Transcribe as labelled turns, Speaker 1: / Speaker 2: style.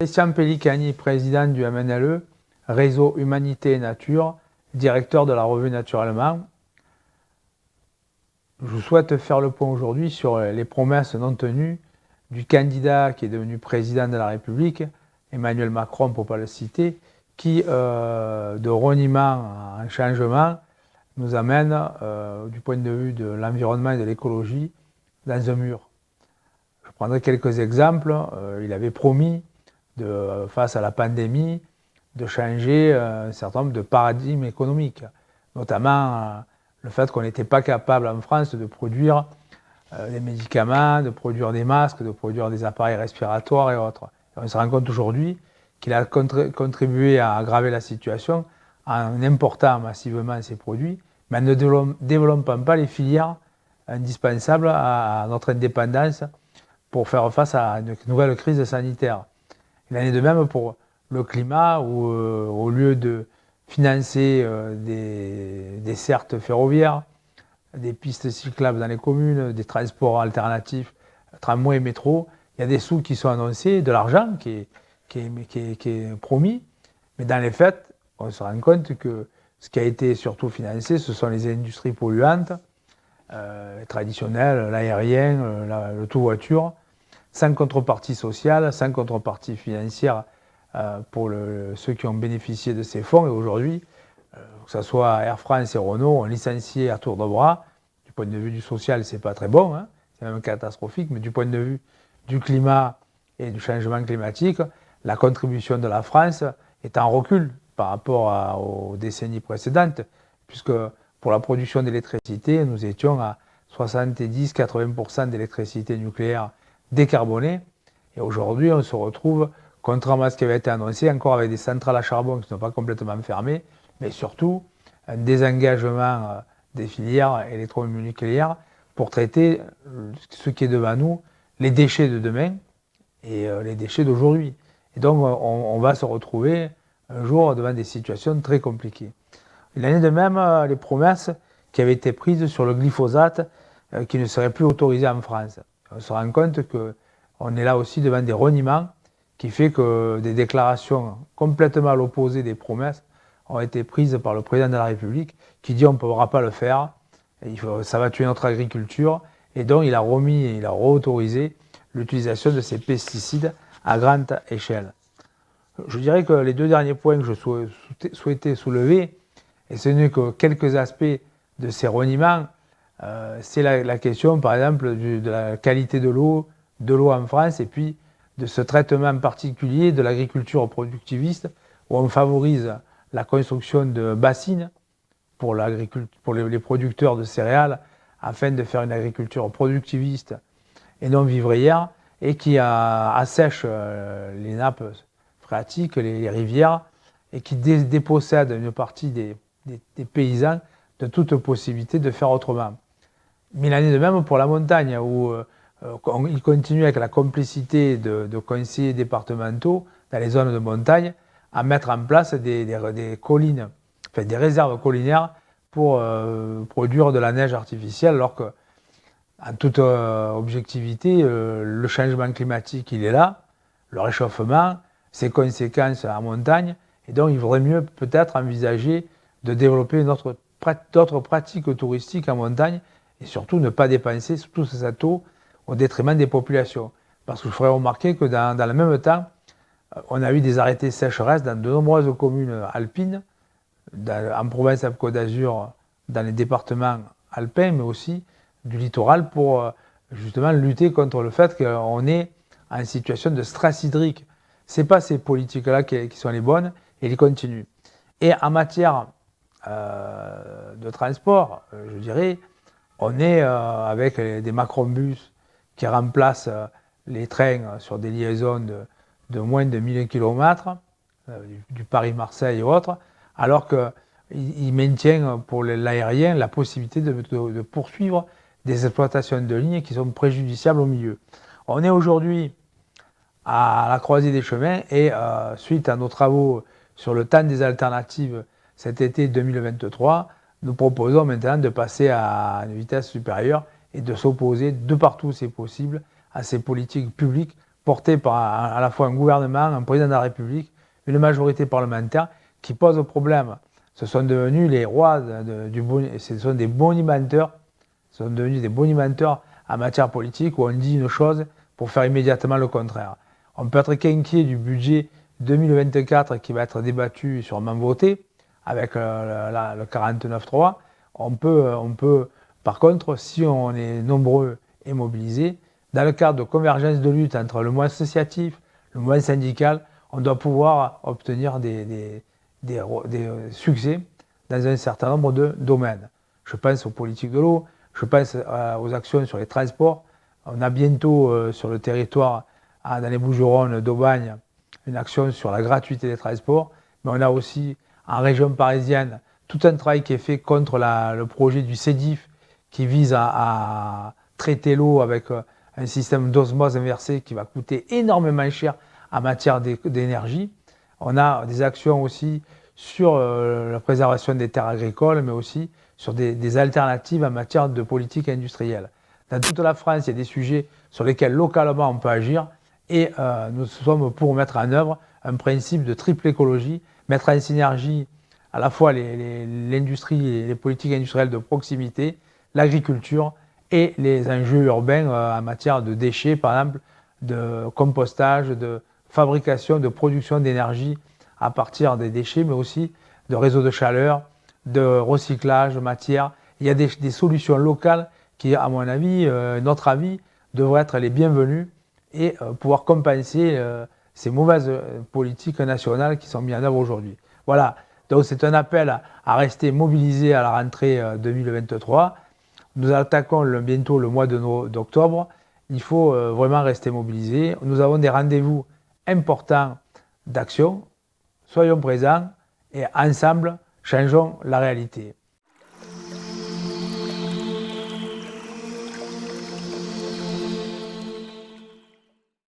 Speaker 1: Christian Pellicani, président du MNLE, Réseau Humanité et Nature, directeur de la revue Naturellement. Je souhaite faire le point aujourd'hui sur les promesses non tenues du candidat qui est devenu président de la République, Emmanuel Macron pour ne pas le citer, qui, de reniement en changement, nous amène, du point de vue de l'environnement et de l'écologie, dans un mur. Je prendrai quelques exemples. Il avait promis, face à la pandémie, de changer un certain nombre de paradigmes économiques, notamment le fait qu'on n'était pas capable en France de produire des médicaments, de produire des masques, de produire des appareils respiratoires et autres. Et on se rend compte aujourd'hui qu'il a contribué à aggraver la situation en important massivement ces produits, mais en ne développant pas les filières indispensables à notre indépendance pour faire face à une nouvelle crise sanitaire. Il en est de même pour le climat, où au lieu de financer des dessertes ferroviaires, des pistes cyclables dans les communes, des transports alternatifs, tramway et métro, il y a des sous qui sont annoncés, de l'argent qui est promis, mais dans les faits, on se rend compte que ce qui a été surtout financé, ce sont les industries polluantes, traditionnelles, l'aérien, le tout-voiture, sans contrepartie sociale, sans contrepartie financière pour ceux qui ont bénéficié de ces fonds. Et aujourd'hui, que ce soit Air France et Renault, ont licencié à tour de bras. Du point de vue du social, c'est pas très bon, hein, c'est même catastrophique, mais du point de vue du climat et du changement climatique, la contribution de la France est en recul par rapport aux décennies précédentes, puisque pour la production d'électricité, nous étions à 70-80% d'électricité nucléaire décarbonée, et aujourd'hui on se retrouve, contrairement à ce qui avait été annoncé, encore avec des centrales à charbon qui ne sont pas complètement fermées, mais surtout un désengagement des filières électronucléaires pour traiter ce qui est devant nous, les déchets de demain et les déchets d'aujourd'hui. Et donc on va se retrouver un jour devant des situations très compliquées. Il en est de même les promesses qui avaient été prises sur le glyphosate qui ne serait plus autorisé en France. On se rend compte qu'on est là aussi devant des reniements qui fait que des déclarations complètement à l'opposé des promesses ont été prises par le président de la République qui dit on ne pourra pas le faire, ça va tuer notre agriculture, et donc il a réautorisé l'utilisation de ces pesticides à grande échelle. Je dirais que les deux derniers points que je souhaitais soulever, et ce n'est que quelques aspects de ces reniements, c'est la question par exemple de la qualité de l'eau en France, et puis de ce traitement particulier de l'agriculture productiviste où on favorise la construction de bassines pour les producteurs de céréales afin de faire une agriculture productiviste et non vivrière, et qui assèche les nappes phréatiques, les rivières, et qui dépossède une partie des paysans de toute possibilité de faire autrement. Mais il en est de même pour la montagne, où il continue avec la complicité de conseillers départementaux dans les zones de montagne à mettre en place des collines, enfin des réserves collinaires pour produire de la neige artificielle, alors que, en toute objectivité, le changement climatique, il est là, le réchauffement, ses conséquences en montagne, et donc il vaudrait mieux peut-être envisager de développer d'autres pratiques touristiques en montagne, et surtout ne pas dépenser tout cet eau au détriment des populations. Parce que je ferai remarquer que dans le même temps, on a eu des arrêtés sécheresse dans de nombreuses communes alpines, en Provence-Alpes-Côte d'Azur, dans les départements alpins, mais aussi du littoral, pour justement lutter contre le fait qu'on est en situation de stress hydrique. Ce n'est pas ces politiques-là qui sont les bonnes, et ils continuent. Et en matière de transport, je dirais, on est avec des macrobus qui remplacent les trains sur des liaisons de moins de 1000 km, du Paris-Marseille et autres, alors qu'il maintient pour l'aérien la possibilité de poursuivre des exploitations de lignes qui sont préjudiciables au milieu. On est aujourd'hui à la croisée des chemins, et suite à nos travaux sur le temps des alternatives cet été 2023, nous proposons maintenant de passer à une vitesse supérieure et de s'opposer de partout où c'est possible à ces politiques publiques porté par à la fois un gouvernement, un président de la République, une majorité parlementaire qui pose problème. Ce sont devenus les rois ce sont des bonimenteurs, ce sont devenus des bonimenteurs en matière politique où on dit une chose pour faire immédiatement le contraire. On peut être qu'inquiet du budget 2024 qui va être débattu et sûrement voté avec le 49.3. On peut, par contre, si on est nombreux et mobilisés, dans le cadre de convergence de lutte entre le mouvement associatif, le mouvement syndical, on doit pouvoir obtenir des succès dans un certain nombre de domaines. Je pense aux politiques de l'eau, je pense aux actions sur les transports. On a bientôt sur le territoire, dans les Bouches-du-Rhône, d'Aubagne, une action sur la gratuité des transports, mais on a aussi en région parisienne tout un travail qui est fait contre le projet du CEDIF qui vise à traiter l'eau avec un système d'osmose inversée qui va coûter énormément cher en matière d'énergie. On a des actions aussi sur la préservation des terres agricoles, mais aussi sur des alternatives en matière de politique industrielle. Dans toute la France, il y a des sujets sur lesquels localement on peut agir et nous sommes pour mettre en œuvre un principe de triple écologie, mettre en synergie à la fois l'industrie et les politiques industrielles de proximité, l'agriculture et les enjeux urbains en matière de déchets, par exemple, de compostage, de fabrication, de production d'énergie à partir des déchets, mais aussi de réseaux de chaleur, de recyclage, matière. Il y a des solutions locales qui, à mon avis, notre avis, devraient être les bienvenues et pouvoir compenser ces mauvaises politiques nationales qui sont mises en œuvre aujourd'hui. Voilà, donc c'est un appel à rester mobilisés à la rentrée 2023. Nous attaquons bientôt le mois d'octobre. Il faut vraiment rester mobilisés. Nous avons des rendez-vous importants d'action. Soyons présents et ensemble, changeons la réalité.